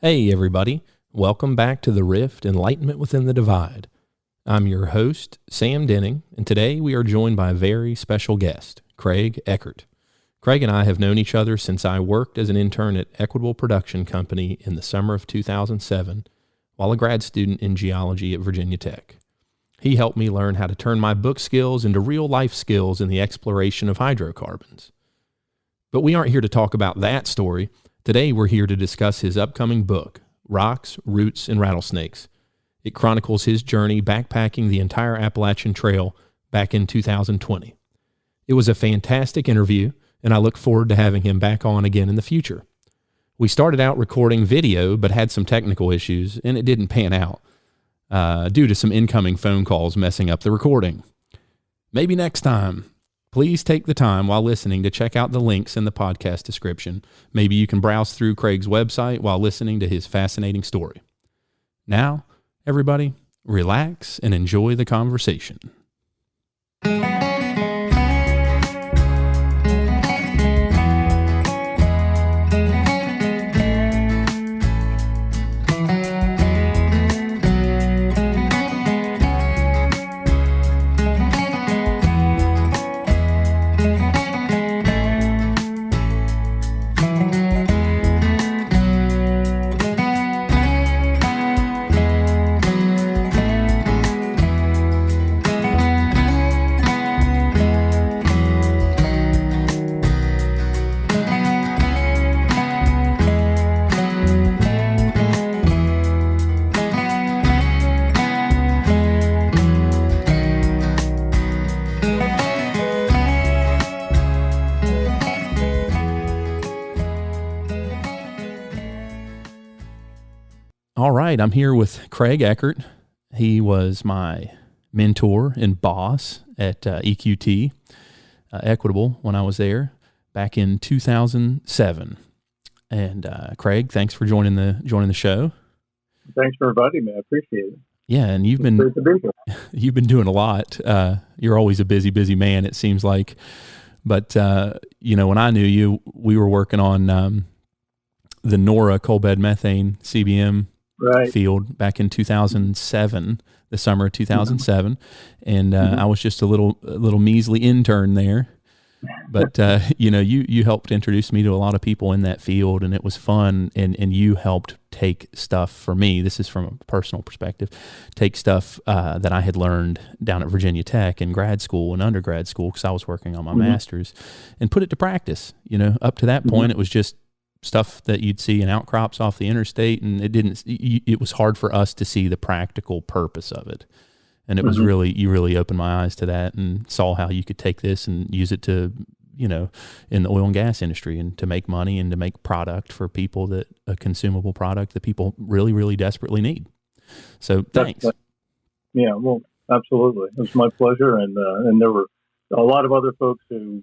Hey everybody, welcome back to the Rift, Enlightenment Within the Divide. I'm your host, Sam Denning, and today we are joined by a very special guest, Craig Eckert. Craig and I have known each other since I worked as an intern at Equitable Production Company in the summer of 2007 while a grad student in geology at Virginia Tech. He helped me learn how to turn my book skills into real-life skills in the exploration of hydrocarbons. But we aren't here to talk about that story. Today, we're here to discuss his upcoming book, Rocks, Roots, and Rattlesnakes. It chronicles his journey backpacking the entire Appalachian Trail back in 2020. It was a fantastic interview, and I look forward to having him back on again in the future. We started out recording video, but had some technical issues, and it didn't pan out due to some incoming phone calls messing up the recording. Maybe next time. Please take the time while listening to check out the links in the podcast description. Maybe you can browse through Craig's website while listening to his fascinating story. Now, everybody, relax and enjoy the conversation. All right, I'm here with Craig Eckert. He was my mentor and boss at EQT, Equitable, when I was there back in 2007. And Craig, thanks for joining the show. Thanks for inviting me. I appreciate it. Yeah, and you've been doing a lot. You're always a busy man, it seems like. But when I knew you, we were working on the NORA coal bed methane CBM field back in 2007, the summer of 2007. And I was just a little measly intern there. But, you helped introduce me to a lot of people in that field, and it was fun. And you helped take stuff for me. This is from a personal perspective, take stuff that I had learned down at Virginia Tech in grad school and undergrad school, because I was working on my master's, and put it to practice. Up to that point, it was just stuff that you'd see in outcrops off the interstate, and it was hard for us to see the practical purpose of it. And it was you really opened my eyes to that and saw how you could take this and use it to, in the oil and gas industry, and to make money and to make product for people, a consumable product that people really, really desperately need. So thanks. Yeah, well, absolutely. It was my pleasure. And there were a lot of other folks who,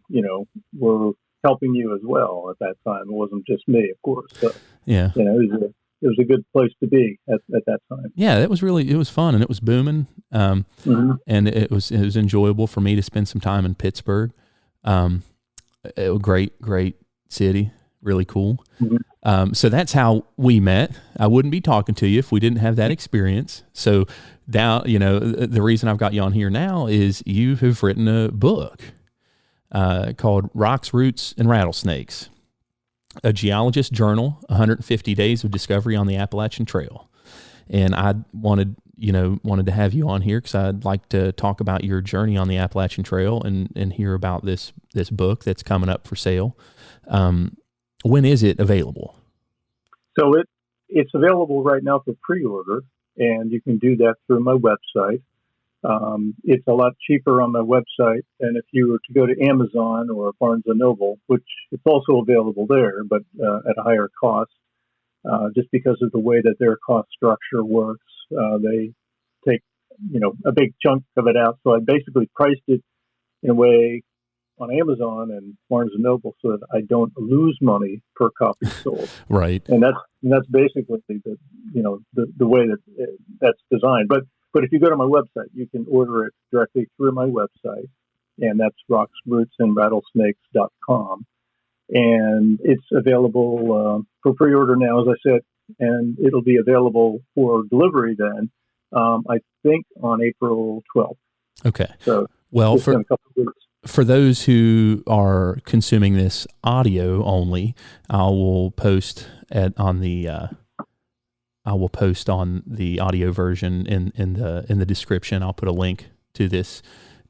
were helping you as well at that time. It wasn't just me, of course. So, yeah. It was a good place to be at that time. Yeah, it was fun, and it was booming. And it was enjoyable for me to spend some time in Pittsburgh. A great city, really cool. So that's how we met. I wouldn't be talking to you if we didn't have that experience. So now, the reason I've got you on here now is you have written a book called Rocks, Roots, and Rattlesnakes, a geologist journal, 150 days of discovery on the Appalachian Trail. And I wanted to have you on here because I'd like to talk about your journey on the Appalachian Trail and hear about this book that's coming up for sale. When is it available? So it's available right now for pre-order, and you can do that through my website. It's a lot cheaper on my website than if you were to go to Amazon or Barnes & Noble, which it's also available there, but at a higher cost, just because of the way that their cost structure works. They take, a big chunk of it out. So I basically priced it in a way on Amazon and Barnes & Noble so that I don't lose money per copy sold. Right. And that's basically the way that's designed. But if you go to my website, you can order it directly through my website, and that's rocksrootsandrattlesnakes.com. And it's available for pre-order now. As I said, and it'll be available for delivery then, I think on April 12th. Okay. So well, in a couple of weeks. For those who are consuming this audio only, I will post on the audio version in the description. I'll put a link to this,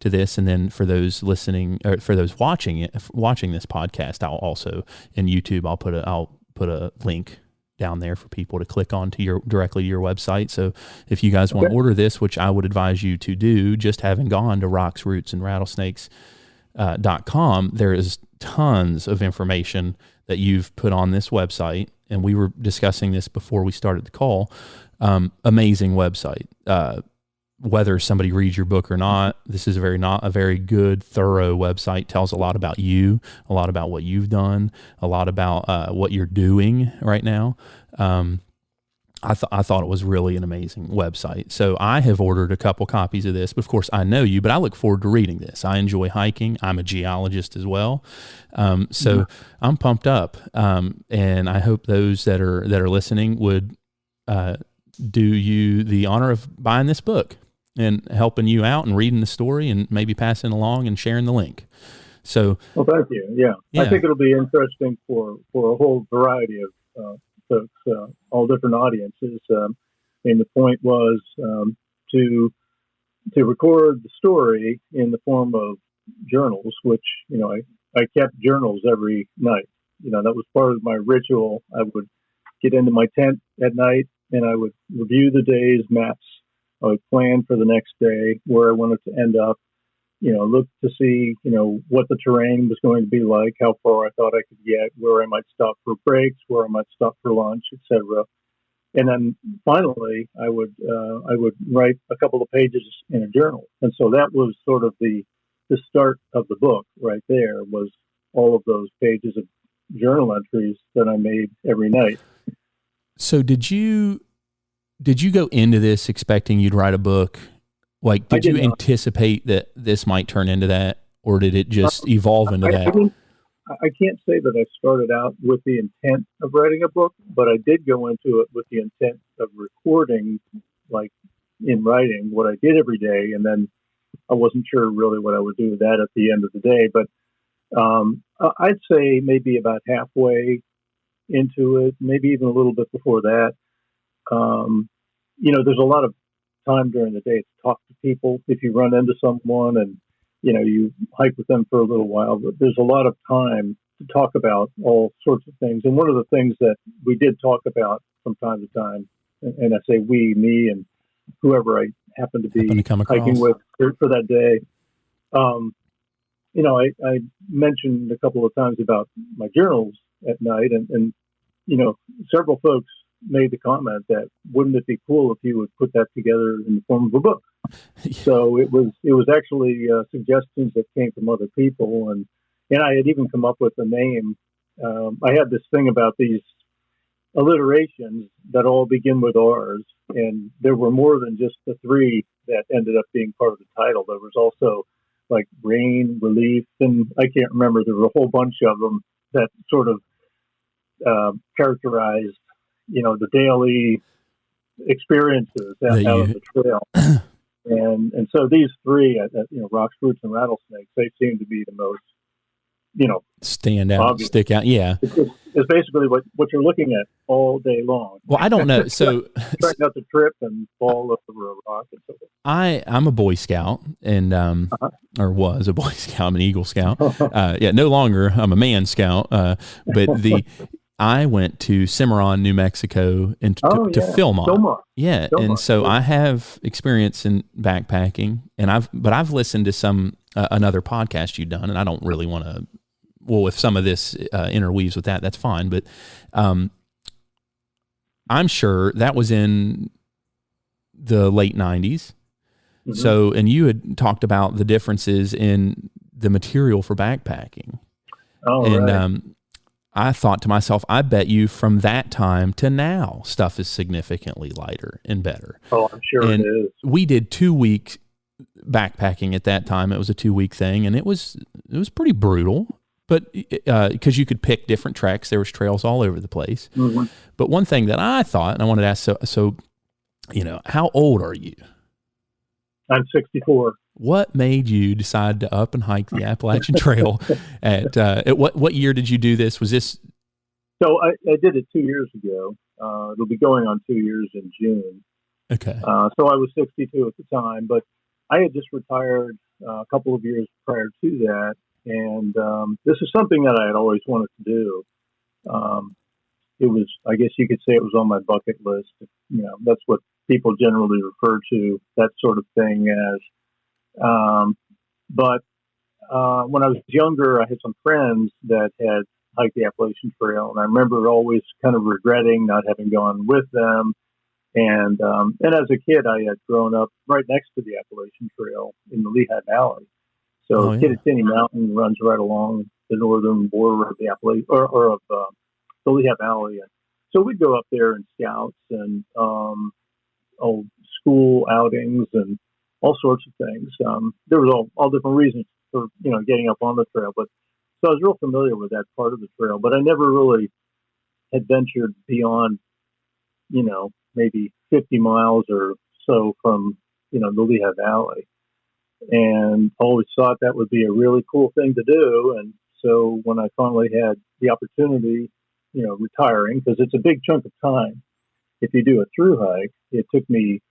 and then for those listening, or for those watching this podcast, I'll also in YouTube I'll put a link down there for people to click on to directly to your website. So if you guys want to order this, which I would advise you to do, just having gone to Rocks, Roots, and Rattlesnakes.com, there is tons of information that you've put on this website. And we were discussing this before we started the call. Amazing website. Whether somebody reads your book or not, this is a very good, thorough website. Tells a lot about you, a lot about what you've done, a lot about what you're doing right now. I thought it was really an amazing website. So I have ordered a couple copies of this, but of course I know you, but I look forward to reading this. I enjoy hiking. I'm a geologist as well. So I'm pumped up. And I hope those that are listening would do you the honor of buying this book and helping you out and reading the story and maybe passing along and sharing the link. So, well, thank you. Yeah. I think it'll be interesting for a whole variety of folks, all different audiences. And the point was to record the story in the form of journals, which, I kept journals every night. That was part of my ritual. I would get into my tent at night and I would review the day's maps. I would plan for the next day where I wanted to end up, look to see, what the terrain was going to be like, how far I thought I could get, where I might stop for breaks, where I might stop for lunch, etc. And then finally, I would write a couple of pages in a journal. And so that was sort of the start of the book right there, was all of those pages of journal entries that I made every night. So did you go into this expecting you'd write a book? Like, did you anticipate that this might turn into that, or did it just evolve into that? I can't say that I started out with the intent of writing a book, but I did go into it with the intent of recording, like in writing, what I did every day. And then I wasn't sure really what I would do with that at the end of the day. But I'd say maybe about halfway into it, maybe even a little bit before that. There's a lot of time during the day to talk to people. If you run into someone and, you hike with them for a little while, but there's a lot of time to talk about all sorts of things. And one of the things that we did talk about from time to time, and I say we, me, and whoever I happen to be hiking with for that day, I mentioned a couple of times about my journals at night, and several folks made the comment that wouldn't it be cool if you would put that together in the form of a book? So it was actually suggestions that came from other people, and I had even come up with a name. I had this thing about these alliterations that all begin with R's, and there were more than just the three that ended up being part of the title. There was also like rain, relief, and I can't remember. There were a whole bunch of them that sort of characterized the daily experiences out of the trail. And so these three, Rocks, Roots, and Rattlesnakes, they seem to be the most, stand out, obvious. Stick out. Yeah. It's basically what you're looking at all day long. Well, I don't know. So trying not to trip and fall over a rock and so forth. I'm a Boy Scout and, or was a Boy Scout. I'm an Eagle Scout. No longer. I'm a Man Scout. But I went to Cimarron, New Mexico, and to Philmont. Yeah, and so I have experience in backpacking, and I've listened to some another podcast you've done, and I don't really want to. Well, if some of this interweaves with that, that's fine. But I'm sure that was in the late '90s. Mm-hmm. So, and you had talked about the differences in the material for backpacking. Oh, and right. I thought to myself, I bet you from that time to now, stuff is significantly lighter and better. Oh, I'm sure it is. We did 2 weeks backpacking at that time. It was a 2-week thing, and it was pretty brutal. But because you could pick different treks, there was trails all over the place. Mm-hmm. But one thing that I thought, and I wanted to ask, so how old are you? I'm 64. What made you decide to up and hike the Appalachian Trail? At what year did you do this? Was this? So I did it 2 years ago. It'll be going on 2 years in June. Okay. So I was 62 at the time, but I had just retired a couple of years prior to that. And this is something that I had always wanted to do. It was, I guess you could say it was on my bucket list. That's what people generally refer to that sort of thing as. But when I was younger, I had some friends that had hiked the Appalachian Trail, and I remember always kind of regretting not having gone with them. And as a kid, I had grown up right next to the Appalachian Trail in the Lehigh Valley. So Kittatinny Mountain runs right along the northern border of the Appalachian or of the Lehigh Valley. And so we'd go up there in scouts and old school outings and all sorts of things. There was all different reasons for getting up on the trail, but so I was real familiar with that part of the trail. But I never really had ventured beyond maybe 50 miles or so from the Lehigh Valley. And always thought that would be a really cool thing to do. And so when I finally had the opportunity, retiring, because it's a big chunk of time. If you do a through hike, it took me,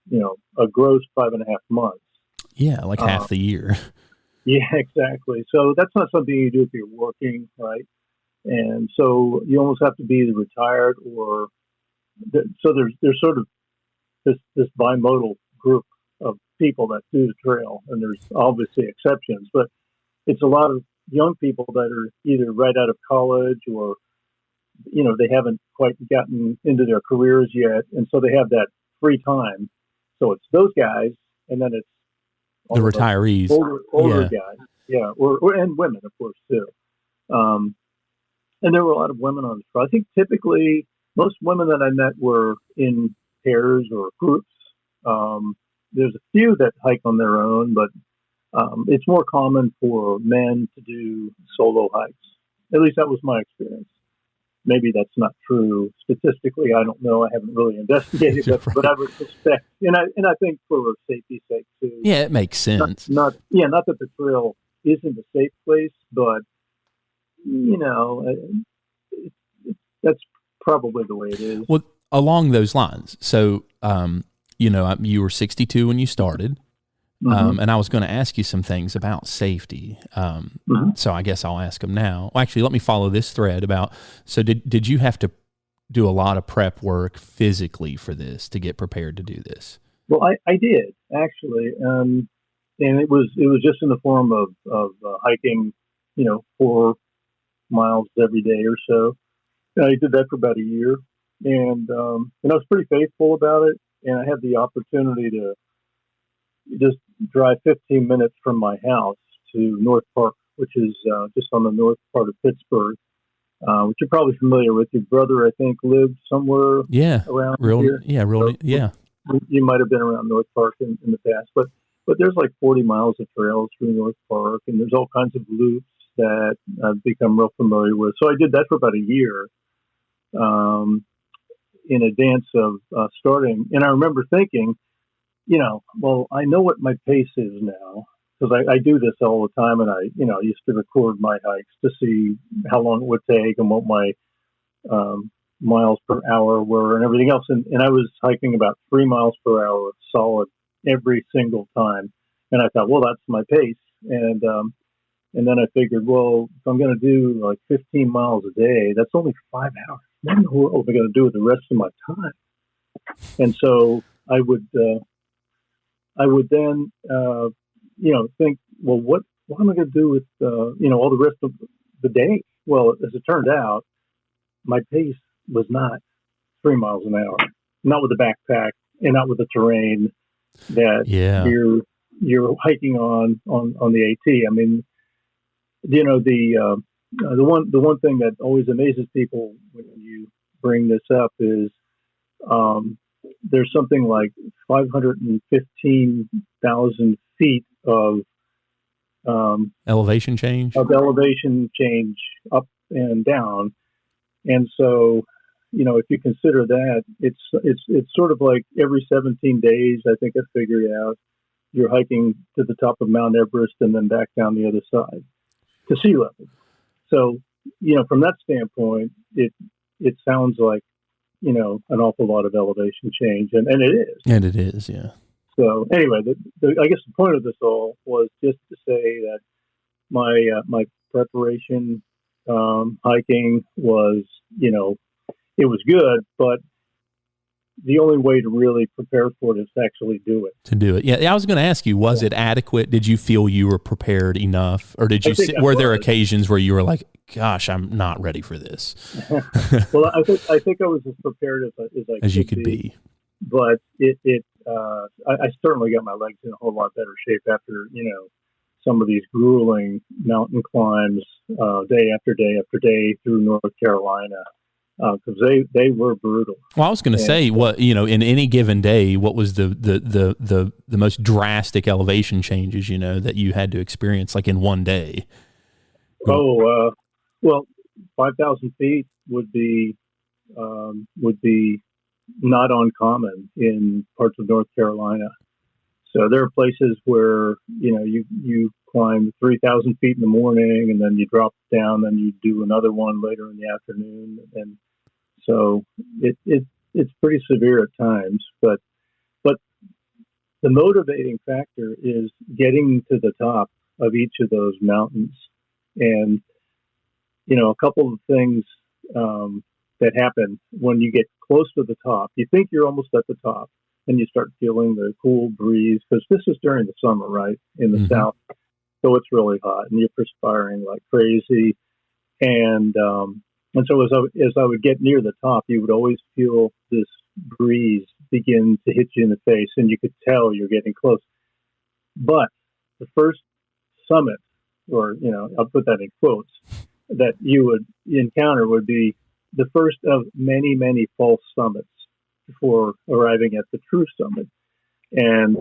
a gross 5.5 months. Yeah, like half the year. Yeah, exactly. So that's not something you do if you're working, right? And so you almost have to be either retired or so there's sort of this bimodal group of people that do the trail, and there's obviously exceptions, but it's a lot of young people that are either right out of college or they haven't quite gotten into their careers yet, and so they have that free time. So it's those guys, and then it's the retirees, older guys, or and women, of course, too. And there were a lot of women on the trail. I think typically most women that I met were in pairs or groups. There's a few that hike on their own, but it's more common for men to do solo hikes. At least that was my experience. Maybe that's not true statistically. I don't know. I haven't really investigated it, but I would suspect, and I think for safety's sake too. Yeah, it makes sense. Not that the trail isn't a safe place, but that's probably the way it is. Well, along those lines, so you were 62 when you started. And I was going to ask you some things about safety. So I guess I'll ask them now. Well, actually, let me follow this thread about, so did you have to do a lot of prep work physically for this to get prepared to do this? Well, I did actually. And it was just in the form of hiking, 4 miles every day or so. And I did that for about a year, and I was pretty faithful about it. And I had the opportunity to just drive 15 minutes from my house to North Park, which is just on the north part of Pittsburgh, which you're probably familiar with. Your brother, I think, lived somewhere around here. Yeah. You might have been around North Park in the past, but there's like 40 miles of trails through North Park, and there's all kinds of loops that I've become real familiar with. So I did that for about a year in advance of starting. And I remember thinking, well, I know what my pace is now because I do this all the time, and I used to record my hikes to see how long it would take and what my miles per hour were and everything else. And I was hiking about 3 miles per hour solid every single time. And I thought, well, that's my pace. And then I figured, well, if I'm going to do like 15 miles a day, that's only 5 hours. What in the world am I going to do with the rest of my time? And so I would then, think, well, what am I going to do with, all the rest of the day? Well, as it turned out, my pace was not 3 miles an hour, not with the backpack and not with the terrain that you're hiking on the AT. I mean, the one thing that always amazes people when you bring this up is, there's something like 515,000 feet of elevation change of elevation change up and down. And so, if you consider that, it's sort of like every 17 days, I think I figured out, you're hiking to the top of Mount Everest and then back down the other side to sea level. So, from that standpoint, it sounds like, an awful lot of elevation change, and it is. And it is, yeah. So anyway, I guess the point of this all was just to say that my preparation hiking was, it was good, but the only way to really prepare for it is to actually do it. To do it. Yeah, I was going to ask you, was it adequate? Did you feel you were prepared enough? Or were there occasions where you were like, gosh, I'm not ready for this? Well, I think I was as prepared as you could be. But I certainly got my legs in a whole lot better shape after, some of these grueling mountain climbs day after day after day through North Carolina. Because they were brutal. Well, I was going to say, what in any given day, what was the most drastic elevation changes that you had to experience, like in one day? Well, 5,000 feet would be not uncommon in parts of North Carolina. So there are places where you climb 3,000 feet in the morning, and then you drop down, then you do another one later in the afternoon, and so it's pretty severe at times. But the motivating factor is getting to the top of each of those mountains, and a couple of things that happen when you get close to the top. You think you're almost at the top, and you start feeling the cool breeze, because this is during the summer, right, in the south. So it's really hot, and you're perspiring like crazy. And so as I would get near the top, you would always feel this breeze begin to hit you in the face, and you could tell you're getting close. But the first summit, or I'll put that in quotes, that you would encounter would be the first of many, many false summits before arriving at the true summit. And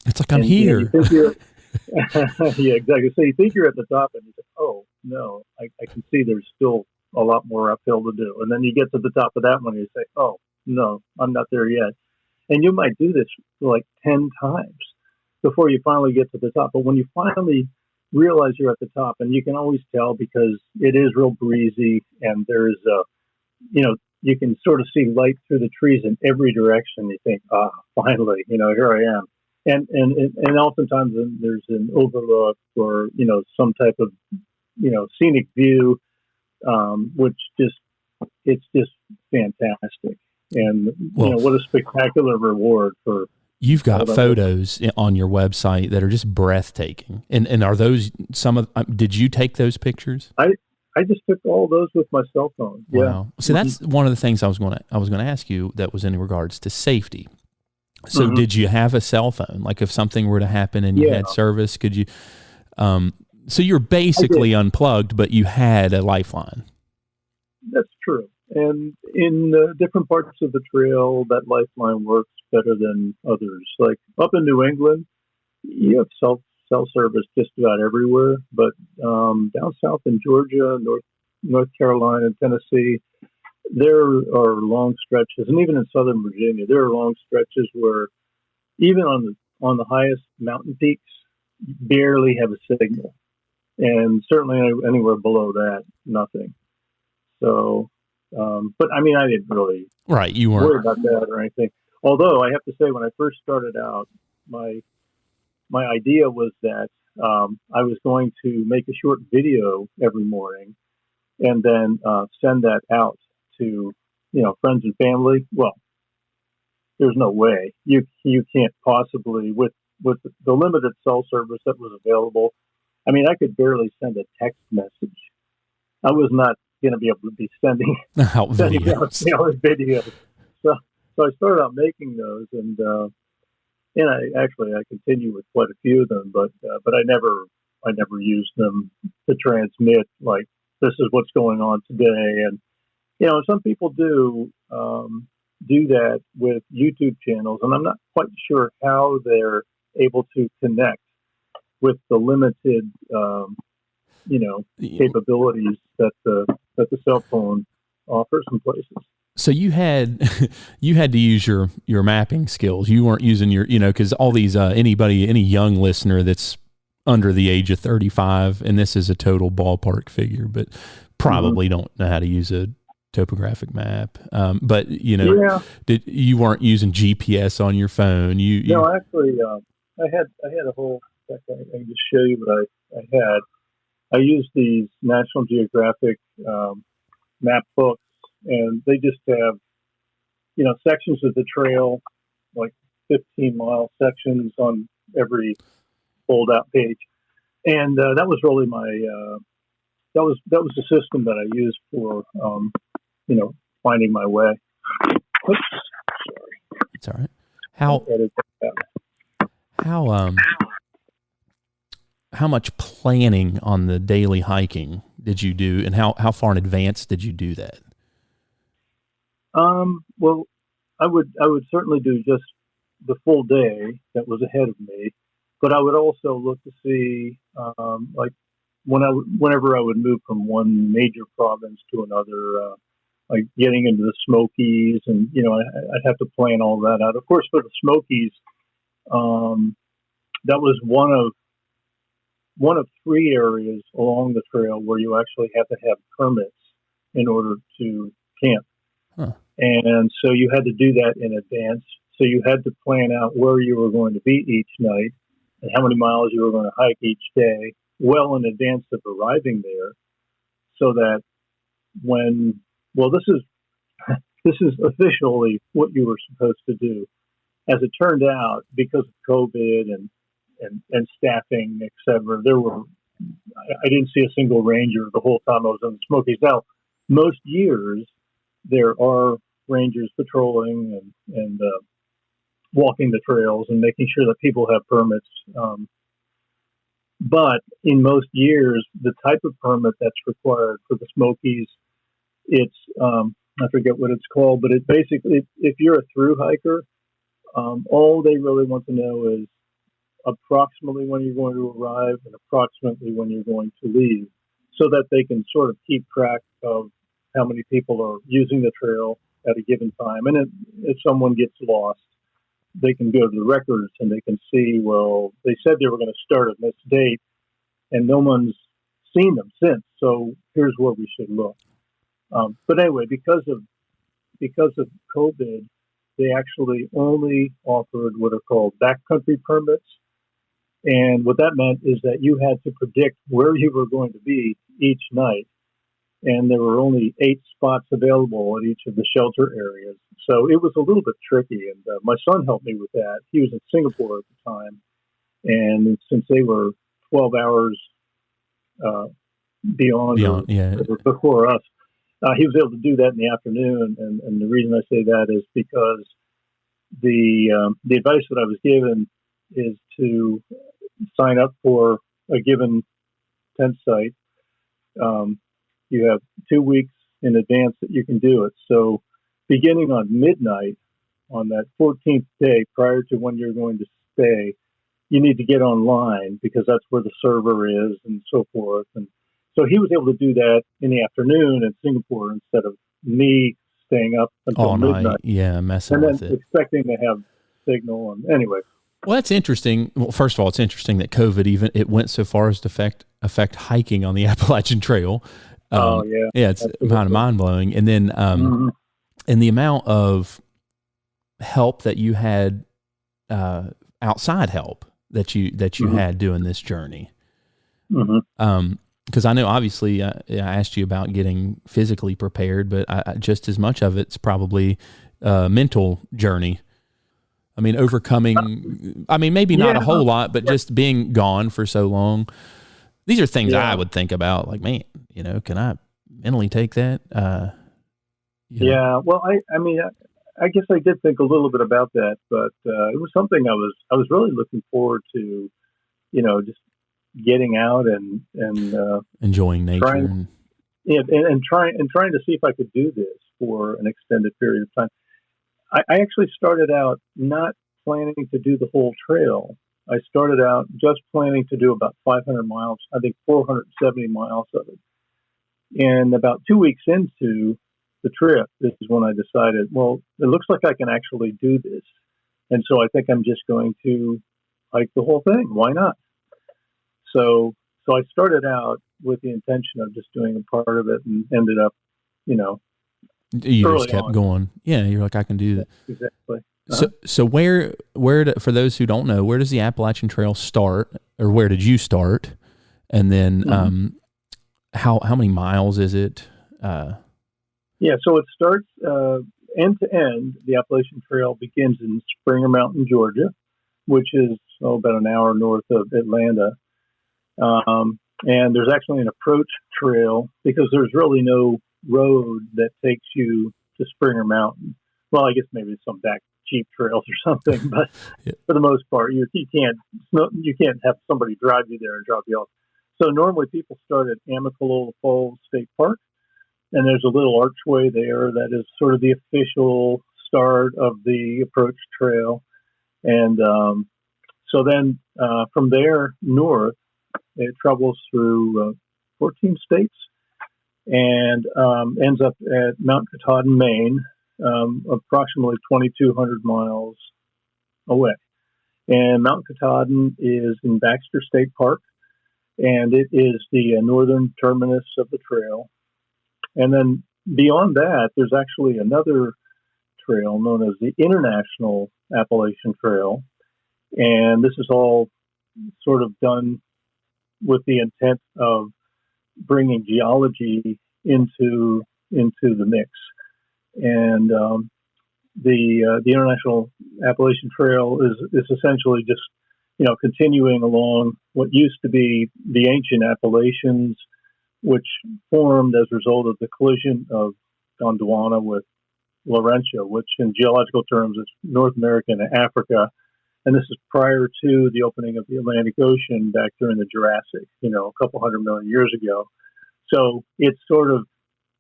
it's like, I'm here. You think you're, yeah, exactly. So you think you're at the top, and you say, oh, no, I can see there's still a lot more uphill to do. And then you get to the top of that one, and you say, oh, no, I'm not there yet. And you might do this like 10 times before you finally get to the top. But when you finally realize you're at the top, and you can always tell because it is real breezy, and there's you can sort of see light through the trees in every direction. You think, finally, here I am. And oftentimes there's an overlook or, some type of, scenic view, which it's just fantastic. And, what a spectacular reward for. You've got photos on your website that are just breathtaking. And are those did you take those pictures? I just took all those with my cell phone. Yeah. Wow. So that's one of the things I was going to ask you that was in regards to safety. So did you have a cell phone? Like if something were to happen and you had service, could you, so you're basically unplugged, but you had a lifeline. That's true. And in different parts of the trail, that lifeline works better than others. Like up in New England, you have cell service just about everywhere, but down south in Georgia, North Carolina, Tennessee, there are long stretches, and even in southern Virginia, there are long stretches where even on the highest mountain peaks, you barely have a signal, and certainly anywhere below that, nothing. So, but I mean, I didn't really you weren't worry about that or anything. Although I have to say, when I first started out, my idea was that I was going to make a short video every morning and then send that out to friends and family. Well, there's no way you can't possibly with the limited cell service that was available. I mean, I could barely send a text message. I was not going to be able to be sending out videos. So I started out making those, and I continue with quite a few of them, but I never used them to transmit like this is what's going on today. And some people do that with YouTube channels, and I'm not quite sure how they're able to connect with the limited, capabilities that the cell phone offers in places. So you had to use your mapping skills. You weren't using your, because all these any young listener that's under the age of 35, and this is a total ballpark figure, but probably don't know how to use a topographic map. But you weren't using GPS on your phone. No, actually, I had a whole. I can just show you what I had. I used these National Geographic map books, and they just have, sections of the trail, like 15-mile sections on every fold-out page, and that was really my that was the system that I used for finding my way. Oops, sorry. It's all right. How much planning on the daily hiking did you do, and how far in advance did you do that? Well, I would certainly do just the full day that was ahead of me, but I would also look to see, like whenever I would move from one major province to another, like getting into the Smokies, and I'd have to plan all that out. Of course, for the Smokies, that was one of three areas along the trail where you actually have to have permits in order to camp. Huh. And so you had to do that in advance. So you had to plan out where you were going to be each night and how many miles you were going to hike each day well in advance of arriving there, so that this is officially what you were supposed to do. As it turned out, because of COVID and staffing, et cetera, I didn't see a single ranger the whole time I was in the Smokies. Now, most years there are rangers patrolling and walking the trails and making sure that people have permits. But in most years, the type of permit that's required for the Smokies, it's I forget what it's called, but it basically, if you're a through hiker, all they really want to know is approximately when you're going to arrive and approximately when you're going to leave, so that they can sort of keep track of how many people are using the trail at a given time. And if someone gets lost, they can go to the records and they can see, well, they said they were going to start at this date and no one's seen them since, so here's where we should look. But anyway, because of COVID, they actually only offered what are called backcountry permits. And what that meant is that you had to predict where you were going to be each night. And there were only 8 spots available at each of the shelter areas. So it was a little bit tricky. And my son helped me with that. He was in Singapore at the time. And since they were 12 hours beyond before us, he was able to do that in the afternoon. And the reason I say that is because the advice that I was given is to sign up for a given tent site. You have 2 weeks in advance that you can do it. So beginning on midnight on that 14th day prior to when you're going to stay, you need to get online because that's where the server is and so forth. And so he was able to do that in the afternoon in Singapore instead of me staying up until midnight. Yeah, messing with it. And then expecting to have signal. And anyway. Well, that's interesting. Well, first of all, it's interesting that COVID it went so far as to affect hiking on the Appalachian Trail. Yeah, it's kind of mind blowing. And then, and the amount of help that you had, outside help that you had doing this journey. Because I know obviously I asked you about getting physically prepared, but just as much of it's probably a mental journey. I mean, overcoming, maybe not a whole lot, but just being gone for so long. These are things I would think about, like, man, can I mentally take that? Yeah, well, I guess I did think a little bit about that, but it was something I was really looking forward to, just getting out and enjoying nature and trying to see if I could do this for an extended period of time. I actually started out not planning to do the whole trail. I started out just planning to do about 500 miles, I think 470 miles of it. And about 2 weeks into the trip, this is when I decided, well, it looks like I can actually do this. And so I think I'm just going to hike the whole thing. Why not? So I started out with the intention of just doing a part of it, and ended up, You early just kept on. going. Yeah, you're like, I can do that. Exactly. So where for those who don't know, where does the Appalachian Trail start, or where did you start? And then how many miles is it? Yeah, so it starts end to end. The Appalachian Trail begins in Springer Mountain, Georgia, which is about an hour north of Atlanta. And there's actually an approach trail, because there's really no road that takes you to Springer Mountain. Well, I guess maybe some back cheap trails or something, but for the most part, you can't have somebody drive you there and drop you off. So normally people start at Amicalola Falls State Park, and there's a little archway there that is sort of the official start of the approach trail. And so then from there north, it travels through 14 states and ends up at Mount Katahdin, Maine, approximately 2,200 miles away. And Mount Katahdin is in Baxter State Park, and it is the northern terminus of the trail. And then beyond that, there's actually another trail known as the International Appalachian Trail. And this is all sort of done with the intent of bringing geology into the mix. And the International Appalachian Trail is essentially just, continuing along what used to be the ancient Appalachians, which formed as a result of the collision of Gondwana with Laurentia, which in geological terms is North America and Africa. And this is prior to the opening of the Atlantic Ocean back during the Jurassic, a couple 100 million years ago. So it's sort of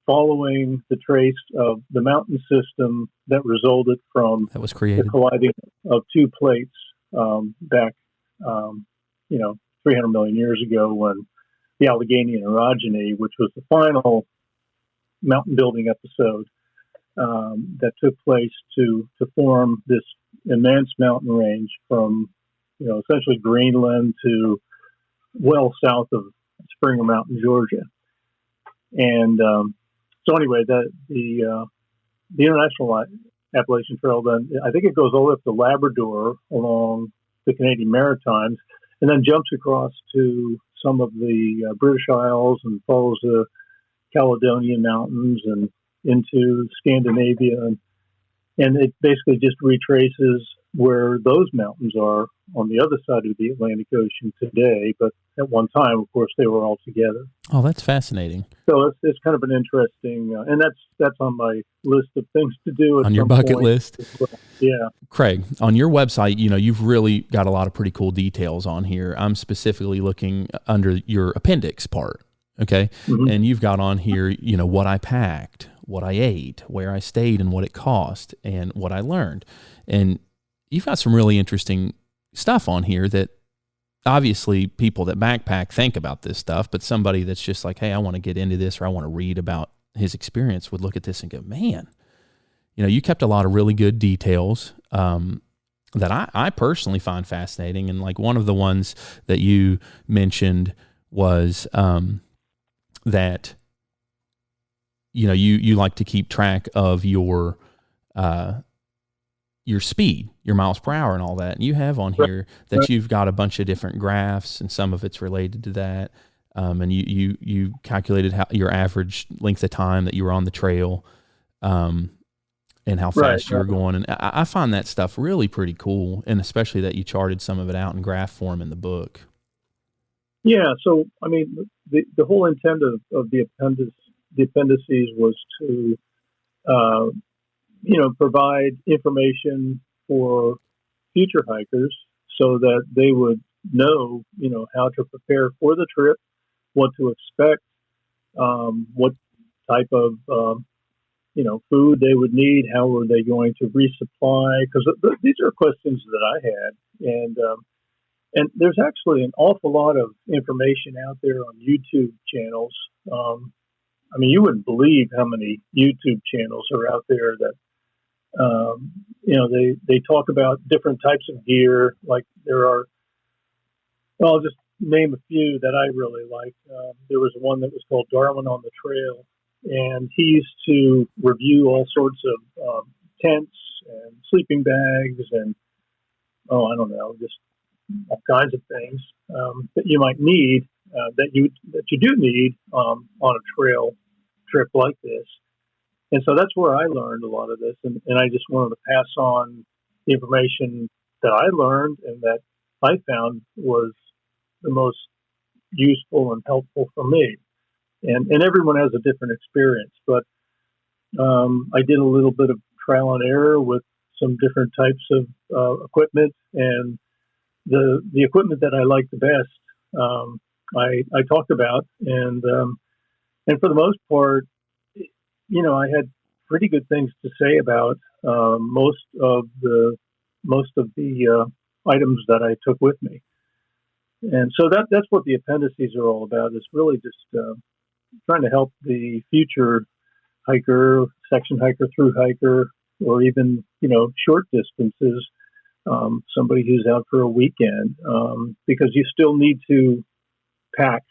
following the trace of the mountain system that resulted from that was created. The colliding of two plates back, 300 million years ago, when the Allegheny orogeny, which was the final mountain building episode that took place to form this immense mountain range from, essentially Greenland to well south of Springer Mountain, Georgia. And so anyway, the International Appalachian Trail, then I think it goes all the way up to Labrador along the Canadian Maritimes, and then jumps across to some of the British Isles and follows the Caledonian Mountains and into Scandinavia. And it basically just retraces where those mountains are on the other side of the Atlantic Ocean today. But at one time, of course, they were all together. Oh, that's fascinating. So it's kind of an interesting, and that's on my list of things to do. On your bucket list? Well. Yeah. Craig, on your website, you've really got a lot of pretty cool details on here. I'm specifically looking under your appendix part, okay? Mm-hmm. And you've got on here, what I packed, what I ate, where I stayed, and what it cost, and what I learned. And you've got some really interesting stuff on here that obviously people that backpack think about this stuff, but somebody that's just like, hey, I want to get into this, or I want to read about his experience, would look at this and go, man, you kept a lot of really good details that I personally find fascinating. And like one of the ones that you mentioned was that, you like to keep track of your speed, your miles per hour and all that. And you have on here that you've got a bunch of different graphs, and some of it's related to that. And you calculated your average length of time that you were on the trail, and how fast you were going. And I find that stuff really pretty cool. And especially that you charted some of it out in graph form in the book. Yeah. So, I mean, the whole intent of the appendices was to, provide information for future hikers so that they would know, how to prepare for the trip, what to expect, what type of, food they would need, how were they going to resupply? Because these are questions that I had. And And there's actually an awful lot of information out there on YouTube channels. I mean, you wouldn't believe how many YouTube channels are out there that, they talk about different types of gear. Like there are, well, I'll just name a few that I really like. There was one that was called Darwin on the Trail, and he used to review all sorts of tents and sleeping bags and, I don't know, just all kinds of things that you might need, that you do need on a trail trip like this. And so that's where I learned a lot of this, and I just wanted to pass on the information that I learned and that I found was the most useful and helpful for me. And everyone has a different experience, but I did a little bit of trial and error with some different types of equipment, and the equipment that I like the best, I talked about, and for the most part, I had pretty good things to say about most of the items that I took with me, and so that's what the appendices are all about. Is really just trying to help the future hiker, section hiker, through hiker, or even short distances. Somebody who's out for a weekend, because you still need to pack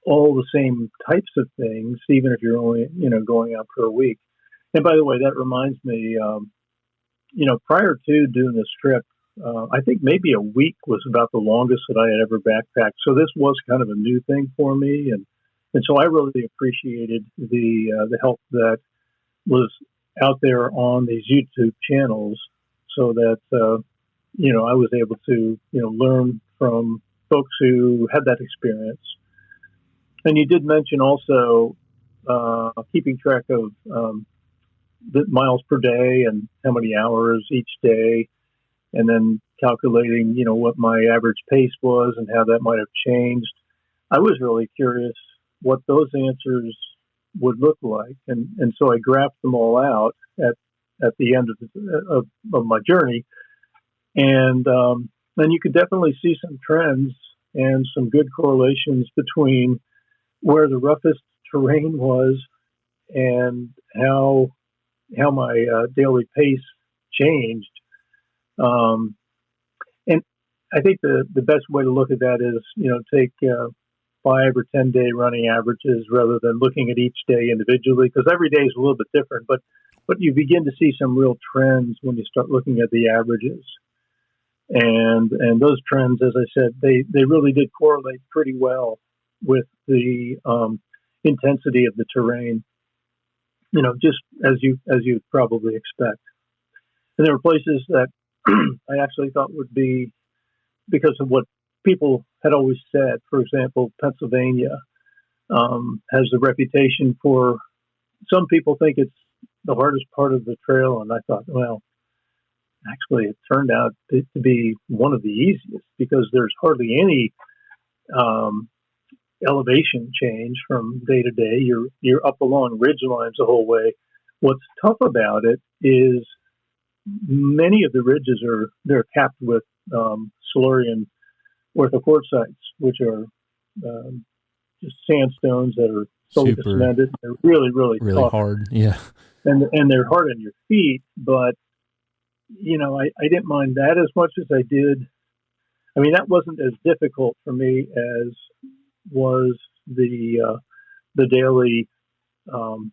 all the same types of things, even if you're only, going out for a week. And by the way, that reminds me, prior to doing this trip, I think maybe a week was about the longest that I had ever backpacked. So this was kind of a new thing for me. And so I really appreciated the help that was out there on these YouTube channels, so that, I was able to, learn from folks who had that experience. And you did mention also keeping track of the miles per day and how many hours each day, and then calculating, what my average pace was and how that might have changed. I was really curious what those answers would look like, and so I graphed them all out at the end of my journey, and you could definitely see some trends and some good correlations between where the roughest terrain was and how my daily pace changed. And I think the best way to look at that is, take 5 or 10 day running averages rather than looking at each day individually, because every day is a little bit different. But you begin to see some real trends when you start looking at the averages. And those trends, as I said, they really did correlate pretty well with the intensity of the terrain, just as you'd probably expect. And there were places that I actually thought would be, because of what people had always said. For example, Pennsylvania has a reputation for, some people think it's the hardest part of the trail, and I thought, well, actually, it turned out to be one of the easiest, because there's hardly any elevation change from day to day. You're up along ridge lines the whole way. What's tough about it is many of the ridges they're capped with Silurian orthoquartzites, which are just sandstones that are solely cemented. They're really, really tough. Hard, yeah. And they're hard on your feet, but I didn't mind that as much as I did. I mean, that wasn't as difficult for me as was the daily 3,000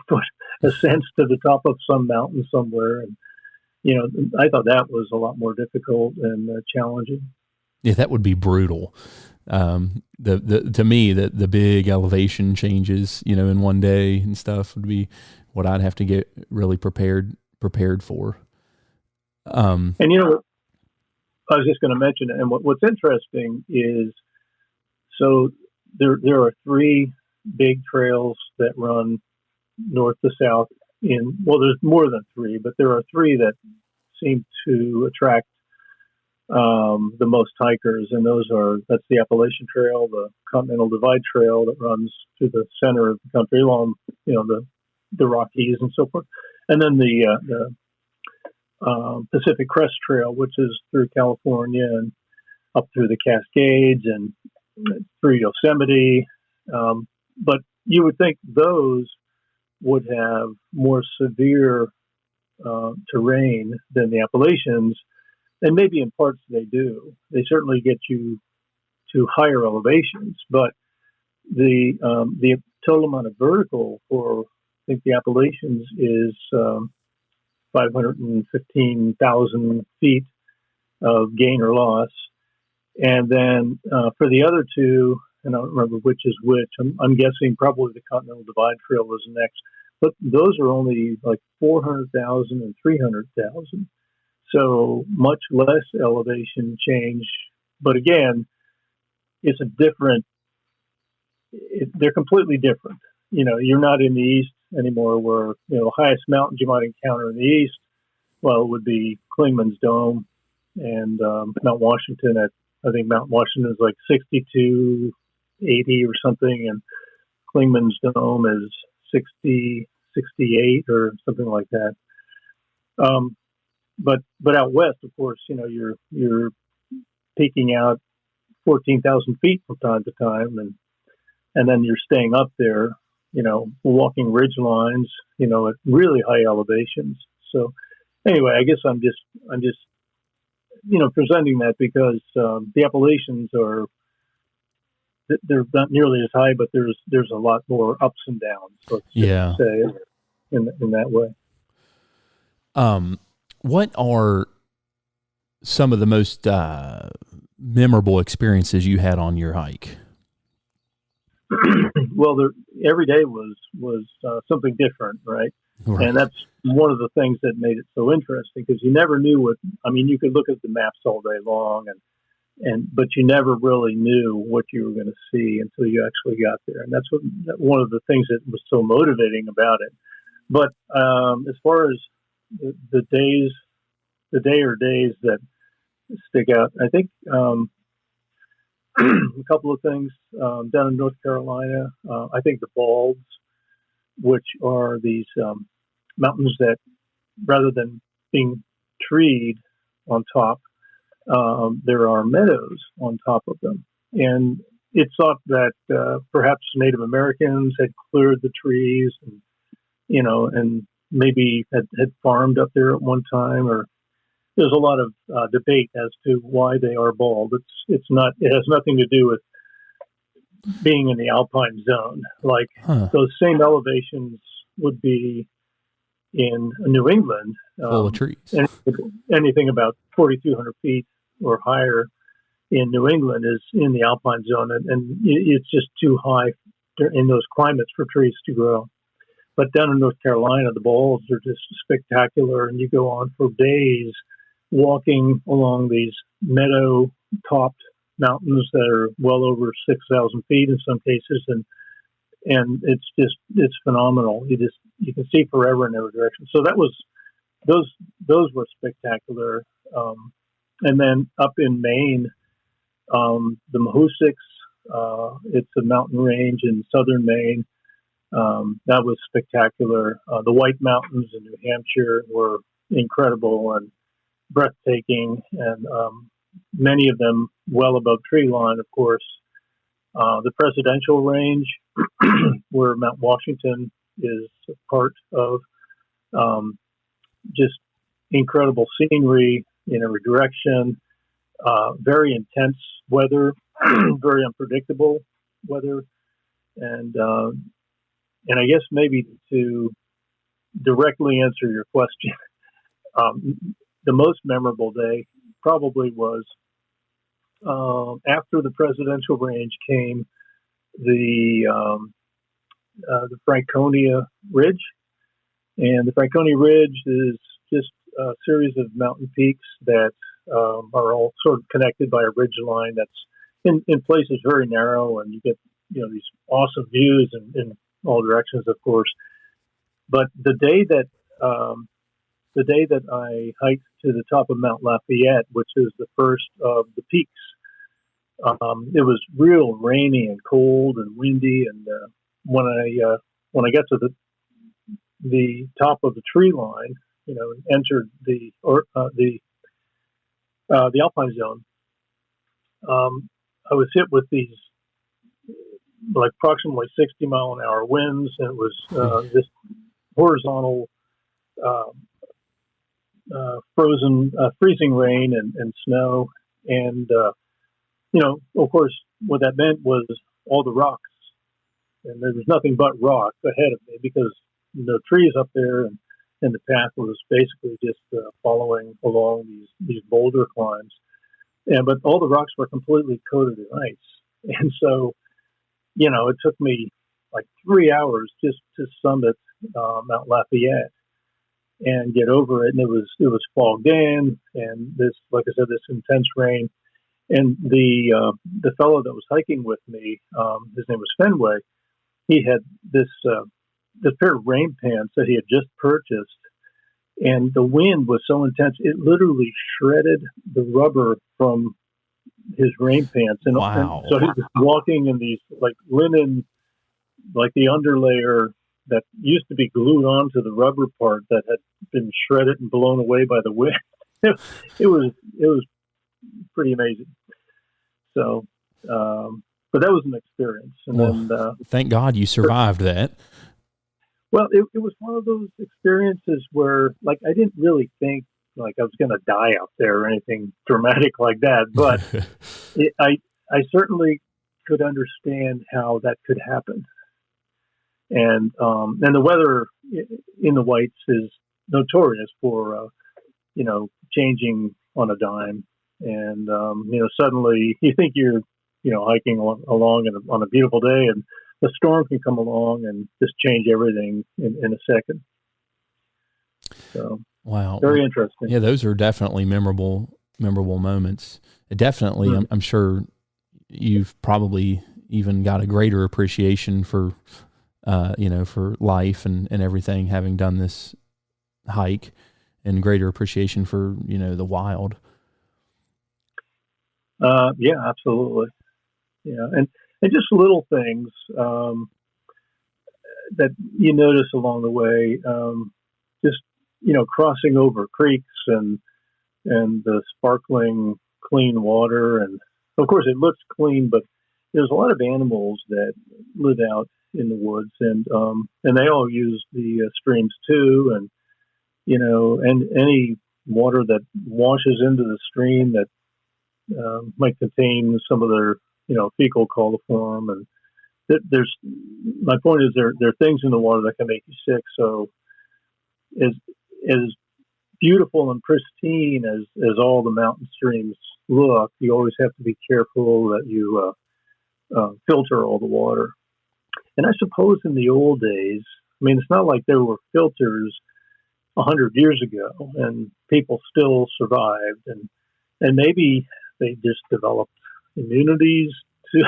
foot ascents to the top of some mountain somewhere, and I thought that was a lot more difficult and challenging. Yeah, that would be brutal. To me, the big elevation changes, in one day and stuff would be what I'd have to get really prepared for. And I was just going to mention, and what's interesting is, so there are 3 big trails that run north to south there's more than 3, but there are 3 that seem to attract the most hikers, and that's the Appalachian Trail, the Continental Divide Trail that runs through the center of the country along, the Rockies and so forth, and then the Pacific Crest Trail, which is through California and up through the Cascades and through Yosemite. But you would think those would have more severe terrain than the Appalachians, and maybe in parts they do. They certainly get you to higher elevations, but the total amount of vertical for, I think, the Appalachians is 515,000 feet of gain or loss. And then for the other two, and I don't remember which is which, I'm guessing probably the Continental Divide Trail was next, but those are only like 400,000 and 300,000. So much less elevation change. But again, it's a different, they're completely different. You're not in the East anymore where, the highest mountains you might encounter in the East, well, it would be Clingman's Dome and Mount Washington I think Mount Washington is like 6280 or something, and Clingman's Dome is 68 or something like that. But out west, of course, you're peaking out 14,000 feet from time to time, and then you're staying up there, walking ridge lines, at really high elevations. So anyway, I guess I'm just presenting that because the Appalachians they're not nearly as high, but there's a lot more ups and downs. Let's just say in that way. What are some of the most memorable experiences you had on your hike? Well, every day was something different, right? And that's one of the things that made it so interesting, because you never knew you could look at the maps all day long, but you never really knew what you were going to see until you actually got there. And that's one of the things that was so motivating about it. But as far as the days that stick out, I think a couple of things down in North Carolina. I think the Balds, which are these mountains that, rather than being treed on top, there are meadows on top of them. And it's thought that perhaps Native Americans had cleared the trees and maybe had farmed up there at one time, or there's a lot of debate as to why they are bald. It has nothing to do with being in the alpine zone. Like those same elevations would be in New England, full of trees. Anything about 4,200 feet or higher in New England is in the alpine zone, and it's just too high in those climates for trees to grow. But down in North Carolina, the Balds are just spectacular, and you go on for days walking along these meadow-topped mountains that are well over 6,000 feet in some cases, and it's phenomenal. You can see forever in every direction. So those were spectacular. And then up in Maine, the Mahoosucs, it's a mountain range in southern Maine. That was spectacular. The White Mountains in New Hampshire were incredible and breathtaking, and many of them well above tree line, of course. The Presidential Range, where Mount Washington is a part of, just incredible scenery in every direction, very intense weather, very unpredictable weather, and I guess maybe to directly answer your question, the most memorable day probably was after the Presidential Range came the Franconia Ridge. And the Franconia Ridge is just a series of mountain peaks that are all sort of connected by a ridge line that's in places very narrow, and you get these awesome views in all directions, of course. But the day that I hiked to the top of Mount Lafayette, which is the first of the peaks, it was real rainy and cold and windy. And when I got to the top of the tree line, entered the Alpine zone, I was hit with these like approximately 60-mile-an-hour winds, and it was this horizontal freezing rain and snow, and of course, what that meant was all the rocks, and there was nothing but rock ahead of me because no trees up there, and the path was basically just following along these boulder climbs, but all the rocks were completely coated in ice, and so it took me like 3 hours just to summit Mount Lafayette and get over it, and it was fogged in, and this, like I said, this intense rain. And the fellow that was hiking with me, his name was Fenway. He had this pair of rain pants that he had just purchased, and the wind was so intense it literally shredded the rubber from his rain pants. And, wow. and so he was walking in these like linen, like the underlayer that used to be glued onto the rubber part that had been shredded and blown away by the wind. It was pretty amazing. So, but that was an experience. And then, thank God you survived that. Well, it was one of those experiences where, like, I didn't really think like I was going to die out there or anything dramatic like that, but I certainly could understand how that could happen. And the weather in the Whites is notorious for changing on a dime. And suddenly you think you're hiking along on a beautiful day, and the storm can come along and just change everything in a second. So wow, very interesting. Yeah, those are definitely memorable moments. Definitely, Mm-hmm. I'm sure you've probably even got a greater appreciation for for life and everything, having done this hike, and greater appreciation for the wild. Yeah, absolutely. Yeah, and just little things that you notice along the way. Just crossing over creeks and the sparkling clean water, and of course it looks clean, but there's a lot of animals that live out in the woods, and they all use the streams too, and and any water that washes into the stream that might contain some of their fecal coliform, and there's my point is there are things in the water that can make you sick. So as beautiful and pristine as all the mountain streams look, you always have to be careful that you filter all the water. And I suppose in the old days, I mean, it's not like there were filters 100 years ago and people still survived, and maybe they just developed immunities to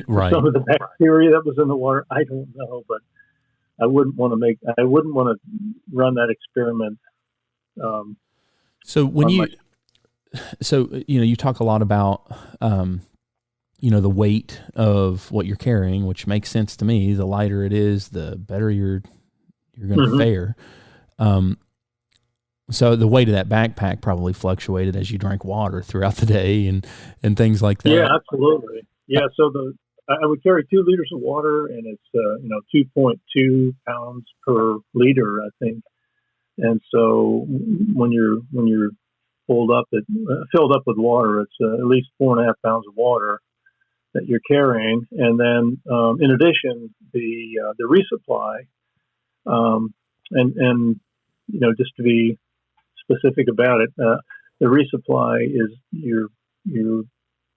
right. some of the bacteria that was in the water. I don't know, but I wouldn't want to run that experiment. So when you talk a lot about, the weight of what you're carrying, which makes sense to me. The lighter it is, the better you're going to fare. So the weight of that backpack probably fluctuated as you drank water throughout the day and things like that. Yeah, absolutely. Yeah. So I would carry 2 liters of water, and it's 2.2 pounds per liter, I think. And so when you're filled up with water, it's at least 4.5 pounds of water that you're carrying. And then in addition, the resupply, and just to be specific about it, the resupply is your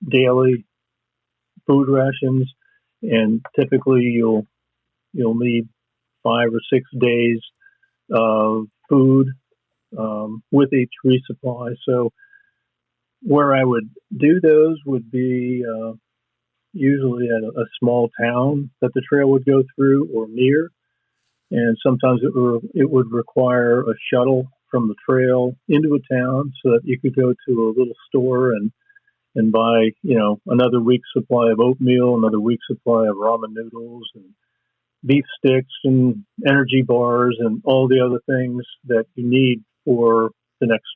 daily food rations, and typically you'll need 5 or 6 days of food with each resupply. So where I would do those would be usually at a small town that the trail would go through or near, and sometimes it would require a shuttle from the trail into a town so that you could go to a little store and buy another week's supply of oatmeal, another week's supply of ramen noodles, and beef sticks and energy bars and all the other things that you need for the next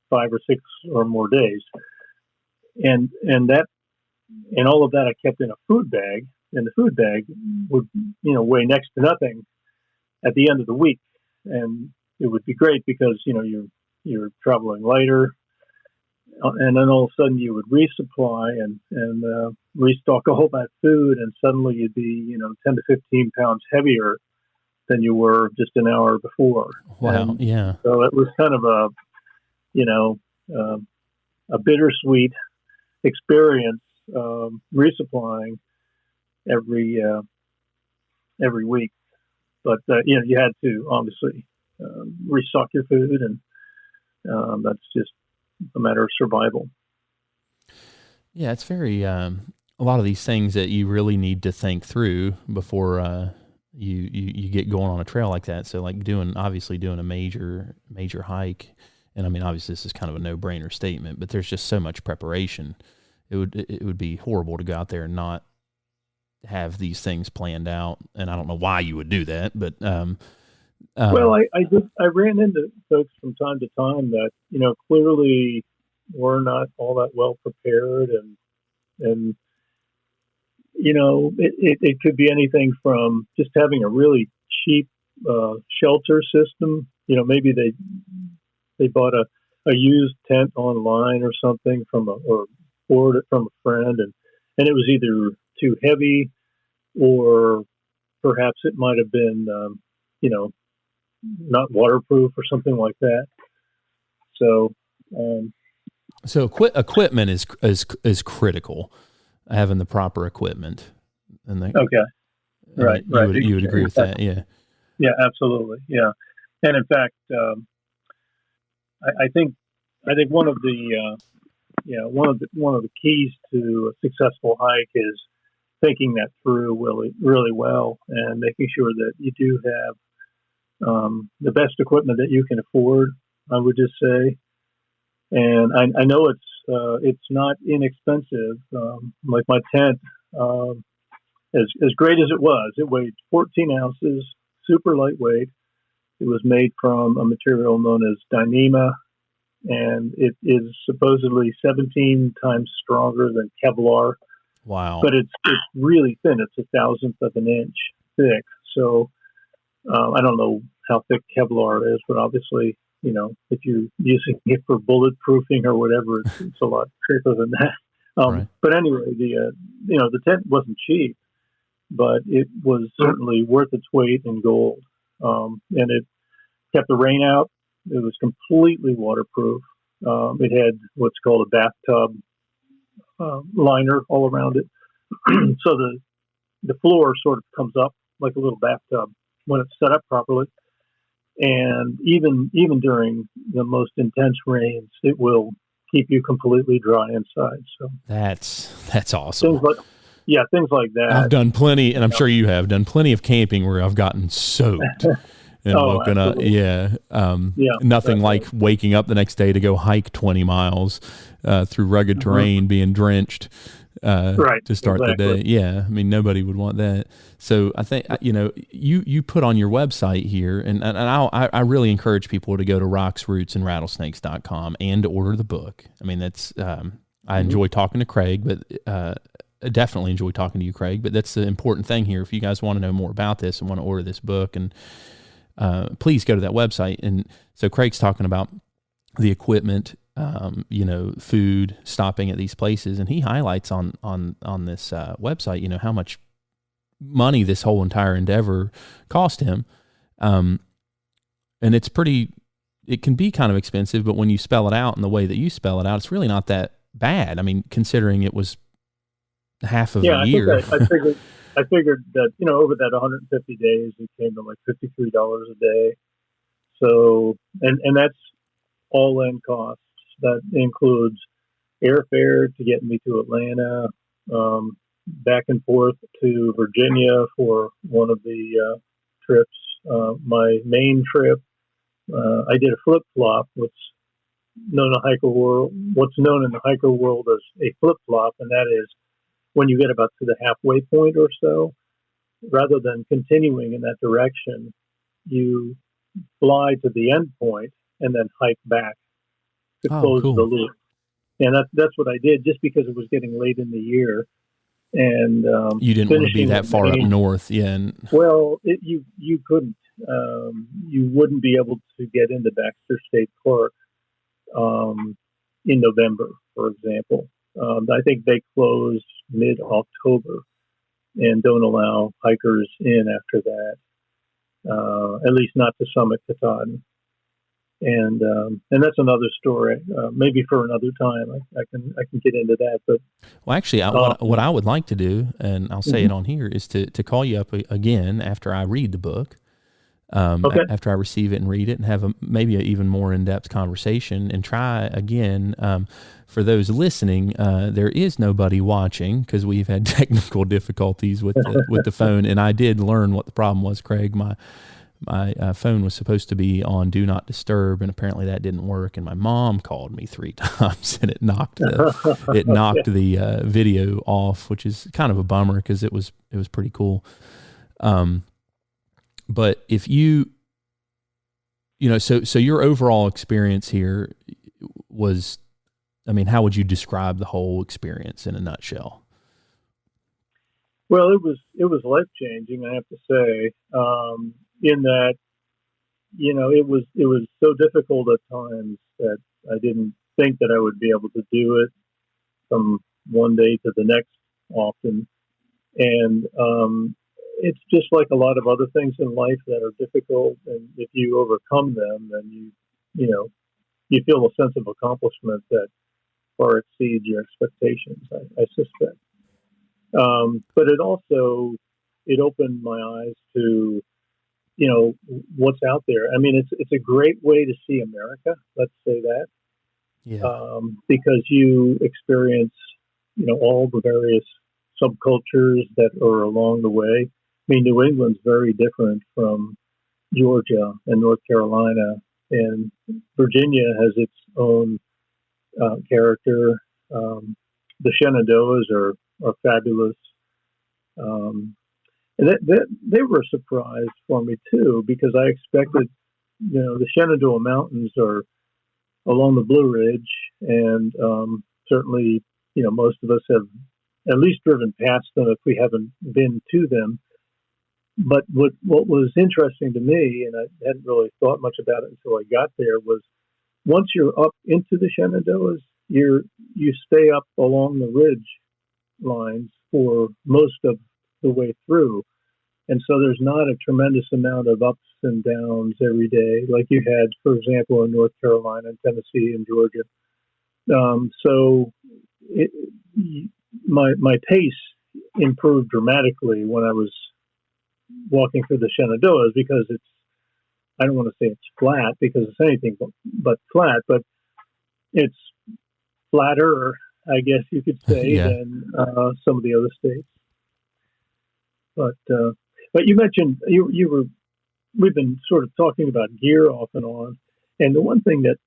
5 or 6 or more days. And all of that I kept in a food bag, and the food bag would, weigh next to nothing at the end of the week. And it would be great because, you're traveling lighter, and then all of a sudden you would resupply and restock all that food, and suddenly you'd be, 10 to 15 pounds heavier than you were just an hour before. Wow. And yeah. so it was kind of a bittersweet experience, resupplying every week. But, you had to obviously restock your food, and that's just a matter of survival. Yeah, it's very, a lot of these things that you really need to think through before you get going on a trail like that. So like doing a major hike, and I mean, obviously this is kind of a no-brainer statement, but there's just so much preparation. It would be horrible to go out there and not have these things planned out. And I don't know why you would do that, but well, I ran into folks from time to time that, clearly were not all that well prepared, and it could be anything from just having a really cheap shelter system. Maybe they bought a used tent online or something or borrowed it from a friend, and it was either too heavy, or perhaps it might have been not waterproof or something like that. So equipment is critical. Having the proper equipment, and okay, right. You would agree with that, yeah? Yeah, absolutely, yeah. And in fact, I think one of the one of the keys to a successful hike is thinking that through really, really well, and making sure that you do have the best equipment that you can afford, I would just say. And I know it's not inexpensive. Like my tent, as great as it weighed 14 ounces, super lightweight. It was made from a material known as Dyneema, and it is supposedly 17 times stronger than Kevlar. Wow. But it's really thin. It's 1,000th of an inch thick. So I don't know how thick Kevlar is, but obviously, if you're using it for bulletproofing or whatever, it's a lot thicker than that. Right. But anyway, the tent wasn't cheap, but it was certainly worth its weight in gold. And it kept the rain out. It was completely waterproof. It had what's called a bathtub liner all around it. So the floor sort of comes up like a little bathtub when it's set up properly. And even during the most intense rains, it will keep you completely dry inside. So that's awesome. Things like that. I've done plenty, and I'm sure you have done plenty of camping where I've gotten soaked and woken absolutely. up. Nothing like waking up the next day to go hike 20 miles through rugged terrain, being drenched. To start the day. Yeah. I mean, nobody would want that. So I think, you put on your website here, and I really encourage people to go to rocksrootsandrattlesnakes.com and to order the book. I mean, that's, I enjoy talking to Craig, but, I definitely enjoy talking to you, Craig, but that's the important thing here. If you guys want to know more about this and want to order this book, and, please go to that website. And so Craig's talking about the equipment, food, stopping at these places, and he highlights on this website, how much money this whole entire endeavor cost him, and it can be kind of expensive, but when you spell it out in the way that you spell it out, it's really not that bad. I mean, considering it was half of a year. I figured that over that 150 days, it came to like $53 a day. So and that's all in costs. That includes airfare to get me to Atlanta, back and forth to Virginia for one of the trips. My main trip, I did a flip-flop, what's known in the hiker world as a flip-flop, and that is when you get about to the halfway point or so, rather than continuing in that direction, you fly to the end point and then hike back to Oh, close cool. the loop. And that's what I did, just because it was getting late in the year. And You didn't want to be finishing that in far up Maine, north, yeah. And well, you couldn't. You wouldn't be able to get into Baxter State Park in November, for example. I think they close mid-October and don't allow hikers in after that, at least not to Summit Katahdin. And that's another story. Maybe for another time, I can get into that. But well, actually, what I would like to do, and I'll say Mhm. it on here, is to call you up again after I read the book. Okay. After I receive it and read it, and have maybe an even more in-depth conversation, and try again. For those listening, there is nobody watching because we've had technical difficulties with the phone, and I did learn what the problem was, Craig. My phone was supposed to be on Do Not Disturb, and apparently that didn't work. And my mom called me 3 times, and it knocked the video off, which is kind of a bummer because it was pretty cool. But if so your overall experience here was, I mean, how would you describe the whole experience in a nutshell? Well, it was life changing, I have to say. In that, it was so difficult at times that I didn't think that I would be able to do it from one day to the next often. And it's just like a lot of other things in life that are difficult, and if you overcome them, then you feel a sense of accomplishment that far exceeds your expectations, I suspect. But it opened my eyes to what's out there. I mean, it's a great way to see America. Let's say that, because you experience all the various subcultures that are along the way. I mean, New England's very different from Georgia and North Carolina, and Virginia has its own character. The Shenandoahs are fabulous. And they were a surprise for me too, because I expected, the Shenandoah Mountains are along the Blue Ridge, and certainly, most of us have at least driven past them if we haven't been to them. But what was interesting to me, and I hadn't really thought much about it until I got there, was once you're up into the Shenandoahs, you stay up along the ridge lines for most of the way through. And so there's not a tremendous amount of ups and downs every day, like you had, for example, in North Carolina, and Tennessee, and Georgia. So my pace improved dramatically when I was walking through the Shenandoahs, because I don't want to say it's flat, because it's anything but flat, but it's flatter, I guess you could say, than some of the other states. But you mentioned we've been sort of talking about gear off and on, and the one thing that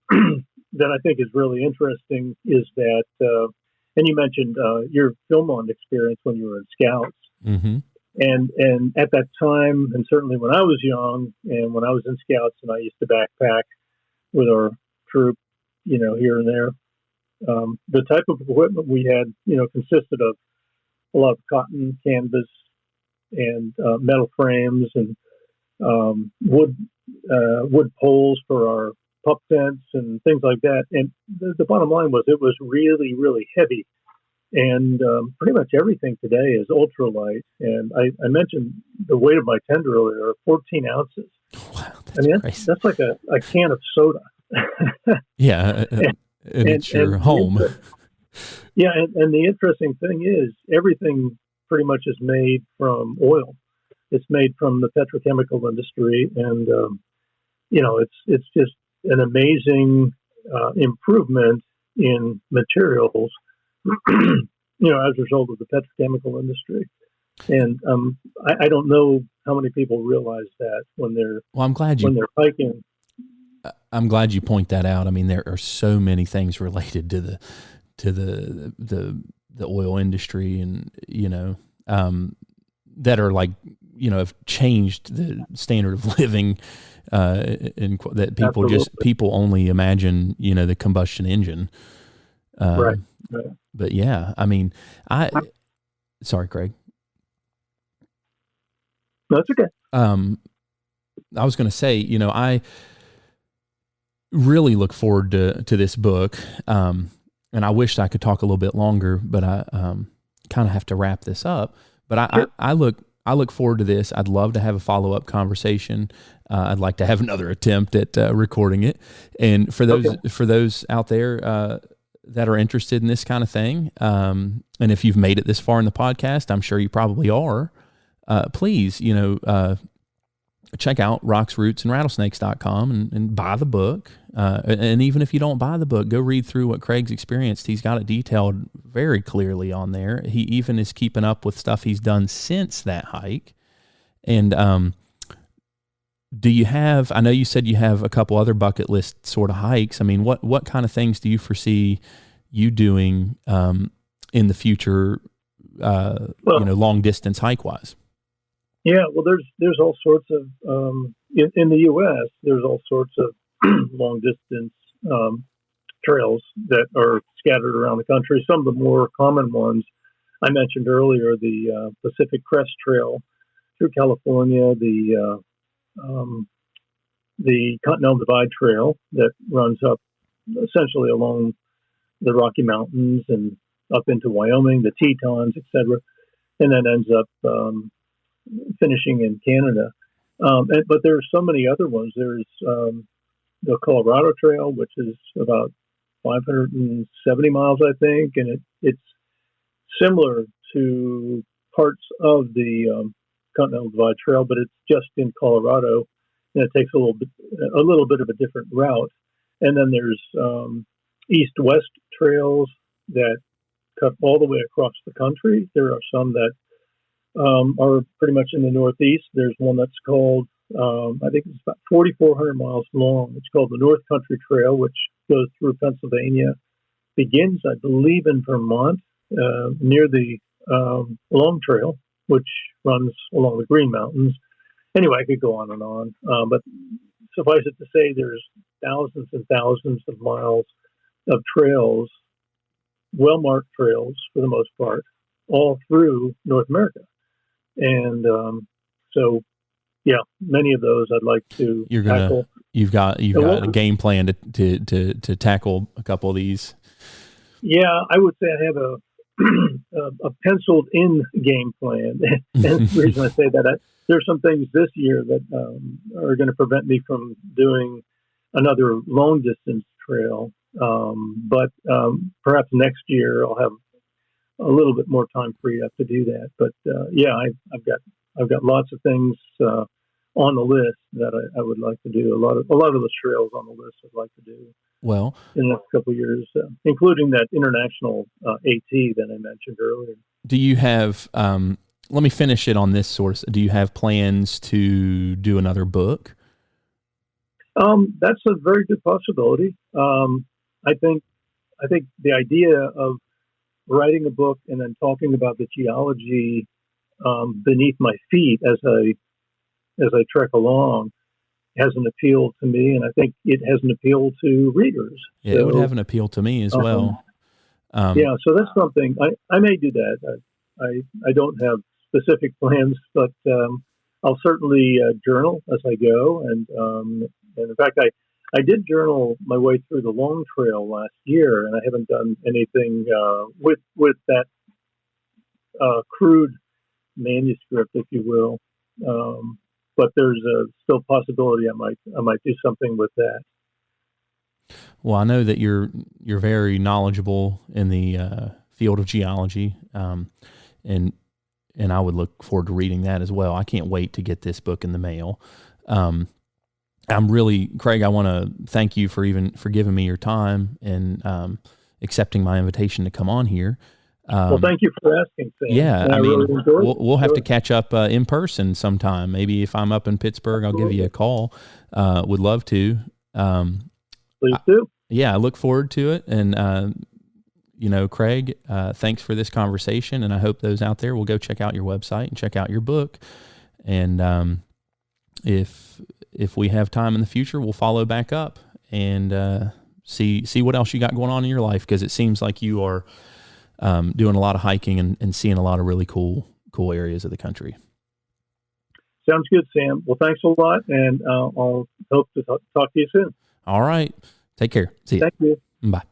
that I think is really interesting is that, and you mentioned your Philmont experience when you were in Scouts, mm-hmm. and at that time, and certainly when I was young, and when I was in Scouts, and I used to backpack with our troop, here and there, the type of equipment we had, consisted of a lot of cotton canvas and metal frames, and wood poles for our pup tents and things like that. And the bottom line was, it was really, really heavy. And pretty much everything today is ultralight. And I mentioned the weight of my tent earlier, 14 ounces. Wow, that's like a can of soda. Yeah, and it's your home. Yeah, and the interesting thing is, everything pretty much is made from oil. It's made from the petrochemical industry, and it's just an amazing improvement in materials, as a result of the petrochemical industry. And I don't know how many people realize that when they're they're hiking. I'm glad you point that out. I mean, there are so many things related to the oil industry, and that are like, have changed the standard of living that Absolutely. people only imagine, the combustion engine. Right. But yeah, I mean, sorry, Craig. That's okay. I was going to say, I really look forward to this book. And I wished I could talk a little bit longer, but I kind of have to wrap this up. But Sure. I look forward to this. I'd love to have a follow-up conversation. I'd like to have another attempt at recording it. And for those out there that are interested in this kind of thing, and if you've made it this far in the podcast, I'm sure you probably are, please, check out rocksrootsandrattlesnakes.com and buy the book. And even if you don't buy the book, go read through what Craig's experienced. He's got it detailed very clearly on there. He even is keeping up with stuff he's done since that hike. And do you have, I know you said you have a couple other bucket list sort of hikes. I mean, what kind of things do you foresee you doing in the future, long distance hike wise? Yeah, well, there's all sorts of in the U.S. There's all sorts of long distance trails that are scattered around the country. Some of the more common ones I mentioned earlier, the Pacific Crest Trail through California, the Continental Divide Trail that runs up essentially along the Rocky Mountains and up into Wyoming, the Tetons, etc., and then ends up finishing in Canada. But there are so many other ones. There's the Colorado Trail, which is about 570 miles, I think, and it's similar to parts of the Continental Divide Trail, but it's just in Colorado, and it takes a little bit of a different route. And then there's east-west trails that cut all the way across the country. There are some that are pretty much in the Northeast. There's one that's called, I think it's about 4,400 miles long. It's called the North Country Trail, which goes through Pennsylvania, begins, I believe, in Vermont, near the Long Trail, which runs along the Green Mountains. Anyway, I could go on and on, but suffice it to say, there's thousands and thousands of miles of trails, well-marked trails for the most part, all through North America. And so, yeah, many of those I'd like to tackle. You've got a game plan to tackle a couple of these. Yeah, I would say I have a penciled in game plan. And the reason I say that, there's some things this year that are going to prevent me from doing another long distance trail. But perhaps next year I'll have a little bit more time freed up to do that. But yeah, I've got lots of things on the list that I would like to do. A lot of those trails on the list I'd like to do. Well, in the next couple of years, including that international AT that I mentioned earlier. Do you have? Let me finish it on this source. Do you have plans to do another book? That's a very good possibility. I think the idea of writing a book and then talking about the geology beneath my feet as I trek along has an appeal to me, and I think it has an appeal to readers. Yeah, so, it would have an appeal to me as well. Yeah, so that's something I may do that. I don't have specific plans, but I'll certainly journal as I go, and in fact, I did journal my way through the Long Trail last year, and I haven't done anything with that crude manuscript, if you will. But there's a still possibility I might do something with that. Well, I know that you're very knowledgeable in the field of geology, and I would look forward to reading that as well. I can't wait to get this book in the mail. I'm really, Craig, I want to thank you for giving me your time and accepting my invitation to come on here. Well, thank you for asking, Sam. Yeah, I mean, really we'll have to catch up in person sometime. Maybe if I'm up in Pittsburgh, I'll give you a call. Would love to. Please do. Yeah, I look forward to it. And, Craig, thanks for this conversation. And I hope those out there will go check out your website and check out your book. And if if we have time in the future, we'll follow back up and see what else you got going on in your life, because it seems like you are doing a lot of hiking and seeing a lot of really cool areas of the country. Sounds good, Sam. Well, thanks a lot, and I'll hope to talk to you soon. All right. Take care. See you. Thank you. Bye.